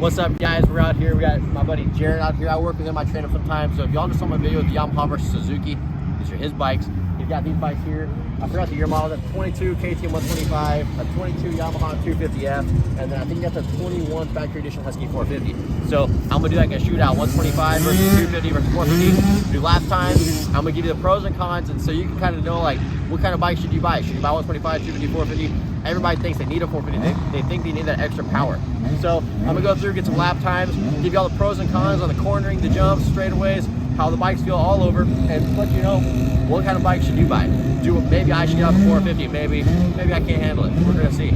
What's up, guys? We're out here. We got my buddy Jared out here. I work with him. I train him sometimes. So if y'all just saw my video with the Yamaha versus Suzuki, these are his bikes. He's got these bikes here. I forgot the year model. That's 22 KTM 125, a 22 Yamaha 250F, and then I think that's a 21 factory edition Husky 450. So I'm gonna do like a shootout, 125 versus 250 versus 450. Do lap times. I'm gonna give you the pros and cons, and so you can kind of know like what kind of bike should you buy. Should you buy 125, 250, 450? Everybody thinks they need a 450. They think they need that extra power. So I'm gonna go through, get some lap times, give you all the pros and cons on the cornering, the jumps, straightaways, how the bikes feel all over, and let you know what kind of bike should you buy. Maybe I should get off the 450. Maybe I can't handle it. We're gonna see.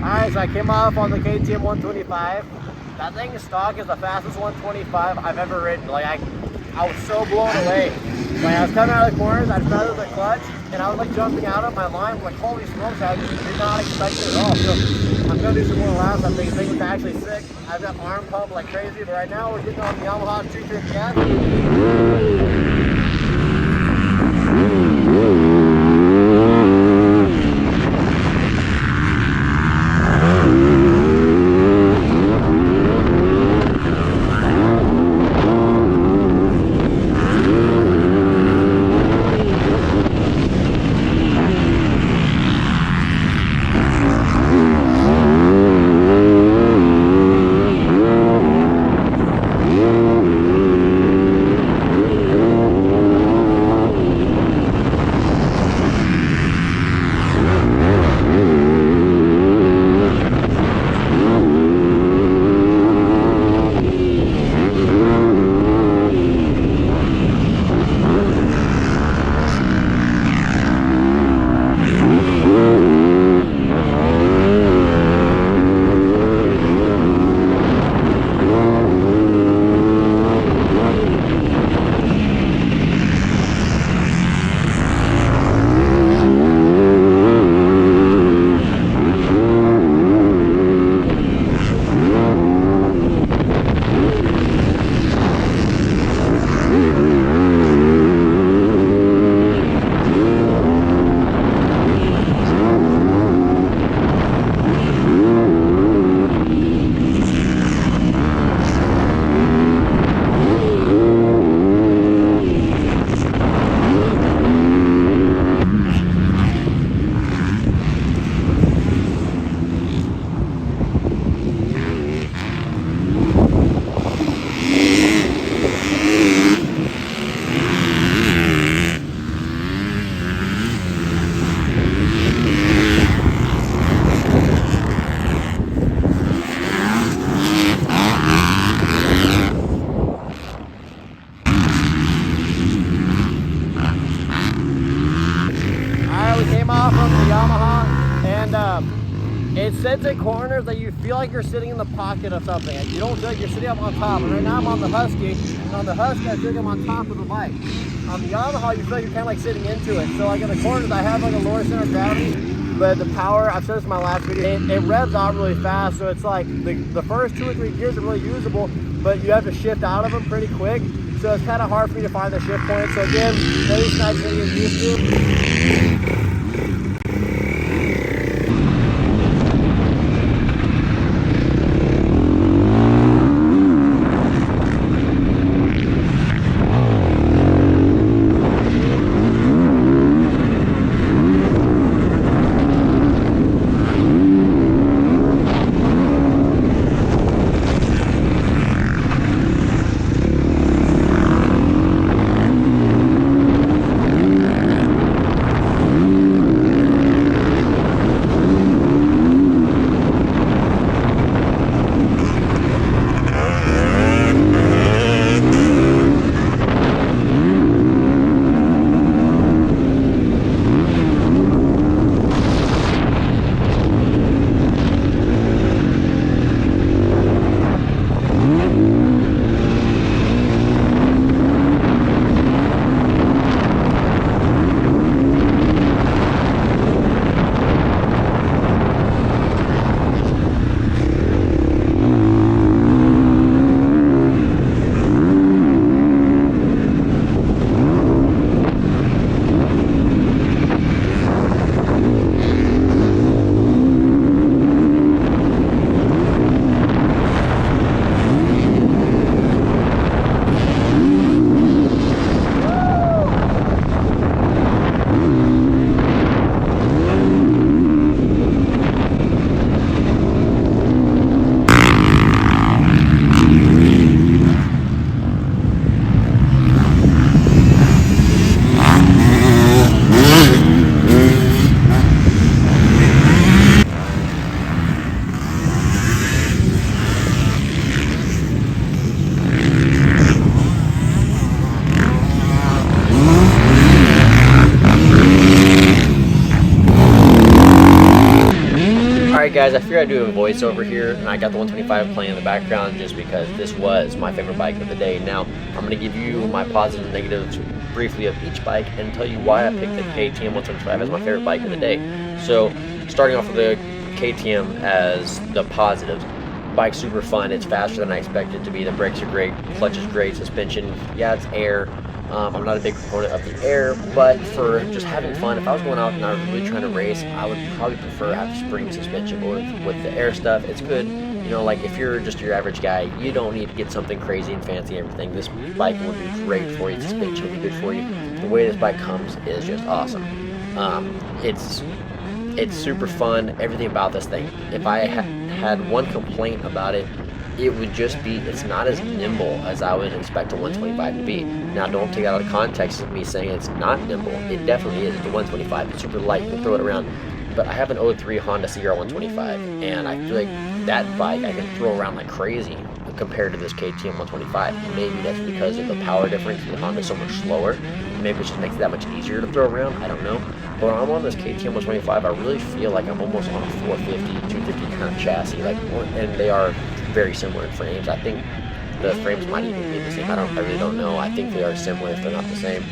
Alright, so I came off on the KTM 125. That thing stock is the fastest 125 I've ever ridden. Like I was so blown away. Like I was coming out of the corners, I felt the clutch, and I was like jumping out of my line. Like holy smokes, I did not expect it at all. So I'm gonna do some more laps. I think it's actually sick. I've got arm pump like crazy, but right now we're getting on the Yamaha 250F. that you feel like you're sitting in the pocket of something. You don't feel like you're sitting up on top. And right now I'm on the Husky, and on the Husky I feel like I'm on top of the bike. On the Yamaha, you feel like you're kind of like sitting into it. So like in the corners, I have like a lower center of gravity, but the power, I've said this in my last video, it revs out really fast. So it's like the first 2 or 3 gears are really usable, but you have to shift out of them pretty quick. So it's kind of hard for me to find the shift point. So again, maybe snipes that you're used to. Alright guys, I figured I'd do a voiceover here, and I got the 125 playing in the background just because this was my favorite bike of the day. Now, I'm going to give you my positives and negatives briefly of each bike and tell you why I picked the KTM 125 as my favorite bike of the day. So, starting off with the KTM as the positives. Bike's super fun, it's faster than I expected it to be, the brakes are great, clutch is great, suspension, yeah, it's air. I'm not a big proponent of the air, but for just having fun, if I was going out and I was really trying to race, I would probably prefer have spring suspension. But with the air stuff, it's good. You know, like if you're just your average guy, you don't need to get something crazy and fancy and everything. This bike will be great for you. Suspension will be good for you. The way this bike comes is just awesome. It's super fun. Everything about this thing. If I had one complaint about it, it would just be it's not as nimble as I would expect a 125 to be. Now, don't take that out of context of me saying it's not nimble. It definitely is. It's a 125. It's super light. You can throw it around. But I have an 03 Honda CR 125, and I feel like that bike I can throw around like crazy compared to this KTM 125. Maybe that's because of the power difference. The Honda's so much slower. Maybe it just makes it that much easier to throw around. I don't know. But when I'm on this KTM 125, I really feel like I'm almost on a 450, 250 kind of chassis. And they are very similar in frames. I think the frames might even be the same. I really don't know. I think they are similar if they're not the same.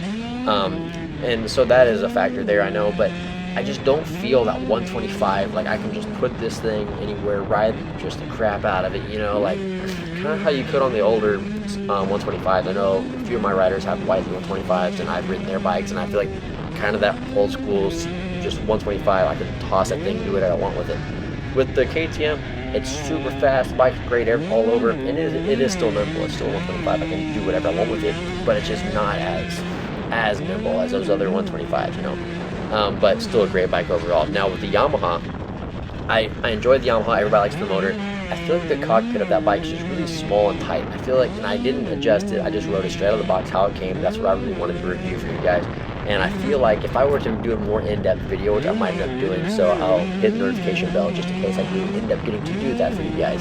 And so that is a factor there, I know, but I just don't feel that 125, like I can just put this thing anywhere, ride just the crap out of it, you know, like kind of how you could on the older 125s. I know a few of my riders have YZ 125s, and I've ridden their bikes, and I feel like kind of that old school, just 125, I can toss that thing, do whatever I want with it. With the KTM, it's super fast, the bike's great air all over, and it is still nimble. It's still 125, I can do whatever I want with it, but it's just not as nimble as those other 125s, you know. But still a great bike overall. Now with the Yamaha, I enjoy the Yamaha. Everybody likes the motor. I feel like the cockpit of that bike is just really small and tight. I feel like, and I didn't adjust it, I just rode it straight out of the box how it came. That's what I really wanted to review for you guys. And I feel like if I were to do a more in-depth video, which I might end up doing, so I'll hit the notification bell just in case I do end up getting to do that for you guys.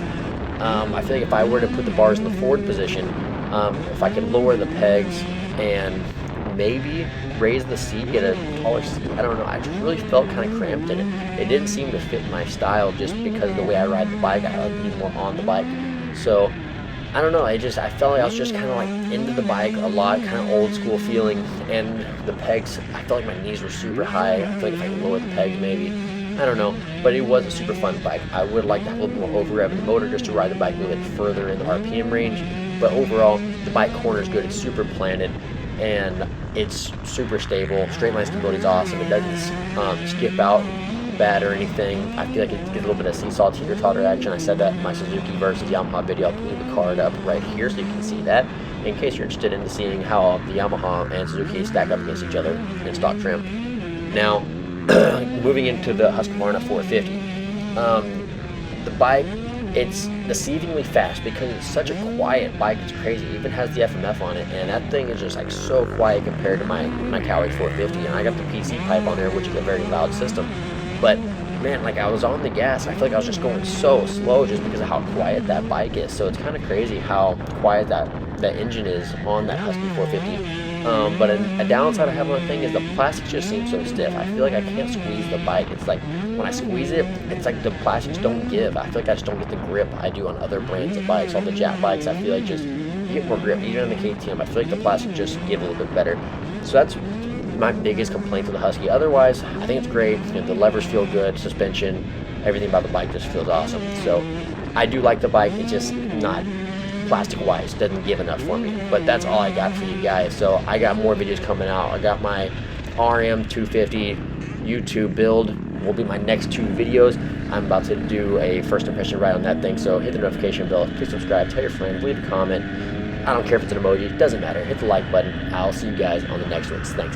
I feel like if I were to put the bars in the forward position, if I could lower the pegs and maybe raise the seat, get a taller seat. I don't know. I just really felt kind of cramped in it. It didn't seem to fit my style just because of the way I ride the bike. I like being more on the bike. So I don't know. I felt like I was just kind of like into the bike a lot, kind of old school feeling. And the pegs, I felt like my knees were super high. I feel like if I could lower the pegs, maybe. I don't know, but it was a super fun bike. I would like to have a little more over rev in the motor just to ride the bike a little bit further in the RPM range. But overall, the bike corner is good. It's super planted, and it's super stable. Straight line stability is awesome. It doesn't skip out bad or anything. I feel like it gets a little bit of seesaw teeter-totter action. I said that in my Suzuki versus Yamaha video. I'll leave the card up right here so you can see that, in case you're interested in seeing how the Yamaha and Suzuki stack up against each other in stock trim. Now, moving into the Husqvarna 450, the bike, it's deceivingly fast because it's such a quiet bike. It's crazy. It even has the FMF on it, and that thing is just like so quiet compared to my Cowie 450. And I got the PC pipe on there, which is a very loud system. But man, like I was on the gas, I feel like I was just going so slow just because of how quiet that bike is. So it's kind of crazy how quiet that engine is on that Husky 450. But a downside I have on the thing is the plastics just seem so stiff. I feel like I can't squeeze the bike. It's like when I squeeze it, it's like the plastics don't give. I feel like I just don't get the grip I do on other brands of bikes. All the Jap bikes, I feel like just you get more grip. Even on the KTM, I feel like the plastics just give a little bit better. So that's my biggest complaint with the Husky. Otherwise, I think it's great. You know, the levers feel good, suspension, everything about the bike just feels awesome. So I do like the bike. It's just not plastic-wise, doesn't give enough for me. But that's all I got for you guys. So I got more videos coming out. I got my RM 250 YouTube build will be my next 2 videos. I'm about to do a first impression ride on that thing, so hit the notification bell, please subscribe, tell your friends, leave a comment. I don't care if it's an emoji, it doesn't matter. Hit the like button. I'll see you guys on the next ones. Thanks.